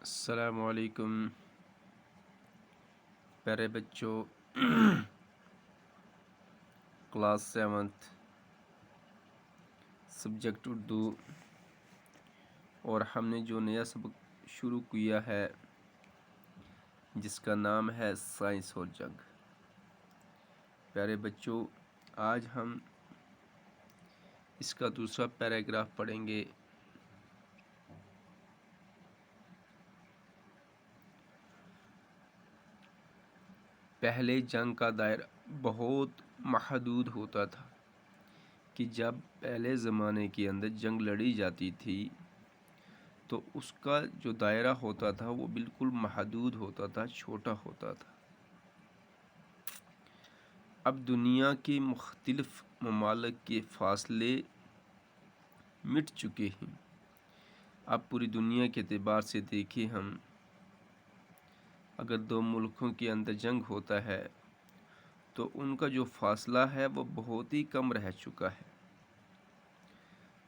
السلام علیکم پیارے بچوں، کلاس 7 سبجیکٹ اردو، اور ہم نے جو نیا سبق شروع کیا ہے جس کا نام ہے سائنس اور جنگ۔ پیارے بچوں، آج ہم اس کا دوسرا پیراگراف پڑھیں گے۔ پہلے جنگ کا دائرہ بہت محدود ہوتا تھا کہ جب پہلے زمانے کے اندر جنگ لڑی جاتی تھی تو اس کا جو دائرہ ہوتا تھا وہ بالکل محدود ہوتا تھا، چھوٹا ہوتا تھا۔ اب دنیا کے مختلف ممالک کے فاصلے مٹ چکے ہیں۔ اب پوری دنیا کے اعتبار سے دیکھیں ہم، اگر دو ملکوں کے اندر جنگ ہوتا ہے تو ان کا جو فاصلہ ہے وہ بہت ہی کم رہ چکا ہے،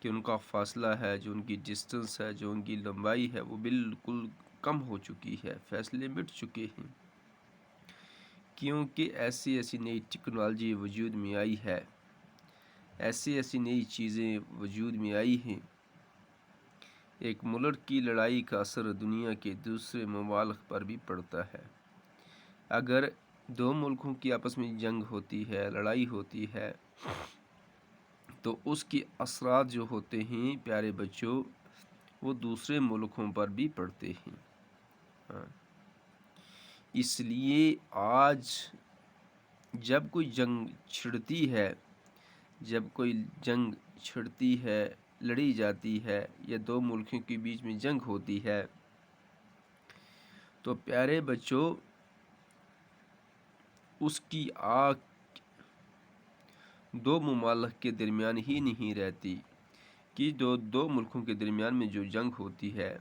کہ ان کا فاصلہ ہے، جو ان کی ڈسٹنس ہے، جو ان کی لمبائی ہے، وہ بالکل کم ہو چکی ہے، فاصلے مٹ چکے ہیں، کیونکہ ایسی نئی ٹیکنالوجی وجود میں آئی ہے، ایسی نئی چیزیں وجود میں آئی ہیں۔ ایک ملک کی لڑائی کا اثر دنیا کے دوسرے ممالک پر بھی پڑتا ہے۔ اگر دو ملکوں کی آپس میں جنگ ہوتی ہے، لڑائی ہوتی ہے، تو اس کے اثرات جو ہوتے ہیں پیارے بچوں، وہ دوسرے ملکوں پر بھی پڑتے ہیں۔ اس لیے آج جب کوئی جنگ چھڑتی ہے، لڑی جاتی ہے، یا دو ملکوں کے بیچ میں جنگ ہوتی ہے، تو پیارے بچوں اس کی آگ دو ممالک کے درمیان ہی نہیں رہتی، کہ دو ملکوں کے درمیان میں جو جنگ ہوتی ہے،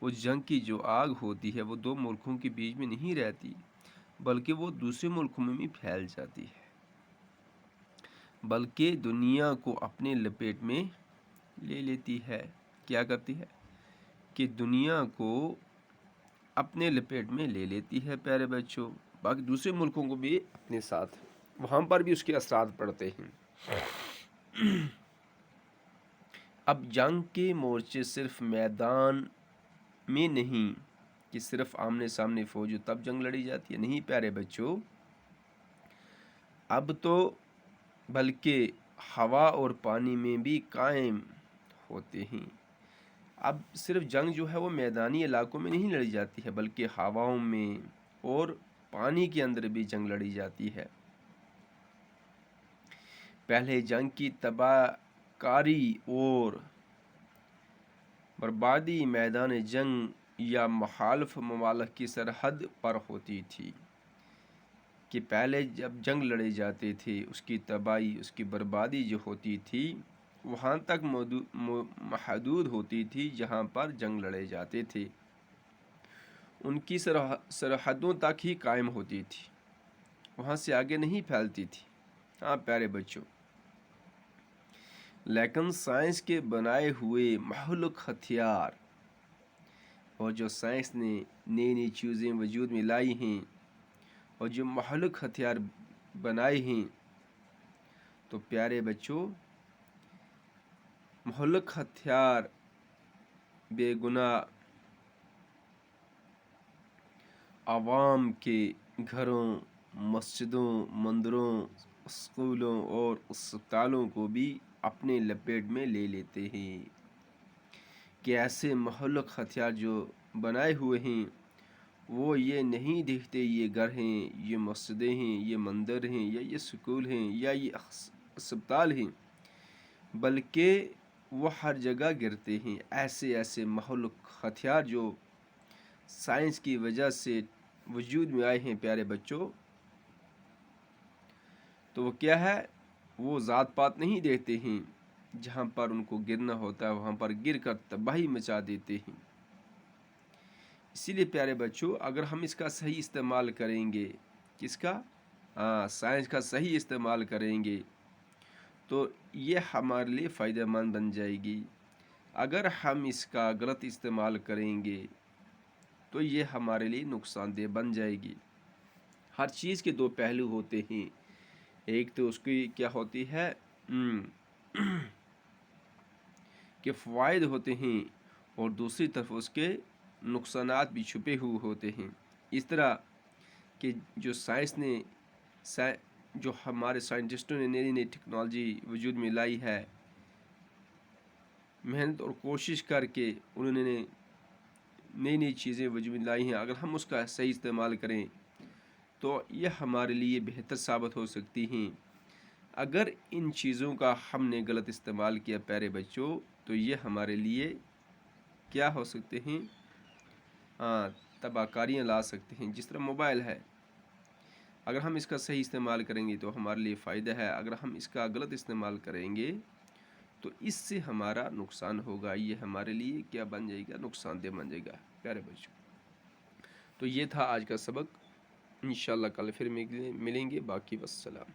وہ جنگ کی جو آگ ہوتی ہے وہ دو ملکوں کے بیچ میں نہیں رہتی، بلکہ وہ دوسرے ملکوں میں بھی پھیل جاتی ہے، بلکہ دنیا کو اپنے لپیٹ میں لے لیتی ہے۔ کیا کرتی ہے کہ دنیا کو اپنے لپیٹ میں لے لیتی ہے پیارے بچوں، باقی دوسرے ملکوں کو بھی اپنے ساتھ، وہاں پر بھی اس کے اثرات پڑتے ہیں۔ اب جنگ کے مورچے صرف میدان میں نہیں کہ صرف آمنے سامنے فوج ہو تب جنگ لڑی جاتی ہے، نہیں پیارے بچوں، اب تو بلکہ ہوا اور پانی میں بھی قائم ہوتے ہیں۔ اب صرف جنگ جو ہے وہ میدانی علاقوں میں نہیں لڑی جاتی ہے، بلکہ ہواؤں میں اور پانی کے اندر بھی جنگ لڑی جاتی ہے۔ پہلے جنگ کی تباہ کاری اور بربادی میدان جنگ یا مخالف ممالک کی سرحد پر ہوتی تھی، کہ پہلے جب جنگ لڑے جاتے تھے اس کی تباہی، اس کی بربادی جو ہوتی تھی وہاں تک محدود ہوتی تھی جہاں پر جنگ لڑے جاتے تھے، ان کی سرحدوں تک ہی قائم ہوتی تھی، وہاں سے آگے نہیں پھیلتی تھی۔ ہاں پیارے بچوں، لیکن سائنس کے بنائے ہوئے مہلک ہتھیار، اور جو سائنس نے نئی چیزیں وجود میں لائی ہیں اور جو مہلک ہتھیار بنائے ہیں، تو پیارے بچوں مہلک ہتھیار بے گناہ عوام کے گھروں، مسجدوں، مندروں، اسکولوں اور اسپتالوں کو بھی اپنے لپیٹ میں لے لیتے ہیں، کہ ایسے مہلک ہتھیار جو بنائے ہوئے ہیں وہ یہ نہیں دیکھتے یہ گھر ہیں، یہ مسجدیں ہیں، یہ مندر ہیں، یا یہ سکول ہیں، یا یہ اسپتال ہیں، بلکہ وہ ہر جگہ گرتے ہیں۔ ایسے مہلک ہتھیار جو سائنس کی وجہ سے وجود میں آئے ہیں پیارے بچوں، تو وہ کیا ہے، وہ ذات پات نہیں دیتے ہیں، جہاں پر ان کو گرنا ہوتا ہے وہاں پر گر کر تباہی مچا دیتے ہیں۔ اسی لیے پیارے بچوں اگر ہم اس کا صحیح استعمال کریں گے، کس کا؟ سائنس کا صحیح استعمال کریں گے تو یہ ہمارے لیے فائدہ مند بن جائے گی۔ اگر ہم اس کا غلط استعمال کریں گے تو یہ ہمارے لیے نقصان دہ بن جائے گی۔ ہر چیز کے دو پہلو ہوتے ہیں، ایک تو اس کی کیا ہوتی ہے کہ فوائد ہوتے ہیں، اور دوسری طرف اس کے نقصانات بھی چھپے ہوئے ہوتے ہیں۔ اس طرح کہ جو سائنس نے جو ہمارے سائنٹسٹوں نے نئی نئی ٹیکنالوجی وجود میں لائی ہے، محنت اور کوشش کر کے انہوں نے نئی نئی چیزیں وجود میں لائی ہیں، اگر ہم اس کا صحیح استعمال کریں تو یہ ہمارے لیے بہتر ثابت ہو سکتی ہیں۔ اگر ان چیزوں کا ہم نے غلط استعمال کیا پیارے بچوں، تو یہ ہمارے لیے کیا ہو سکتے ہیں، تباہ کاریاں لا سکتے ہیں۔ جس طرح موبائل ہے، اگر ہم اس کا صحیح استعمال کریں گے تو ہمارے لیے فائدہ ہے، اگر ہم اس کا غلط استعمال کریں گے تو اس سے ہمارا نقصان ہوگا، یہ ہمارے لیے کیا بن جائے گا، نقصان دہ بن جائے گا پیارے بچوں۔ تو یہ تھا آج کا سبق، انشاءاللہ کل پھر ملیں گے، باقی والسلام۔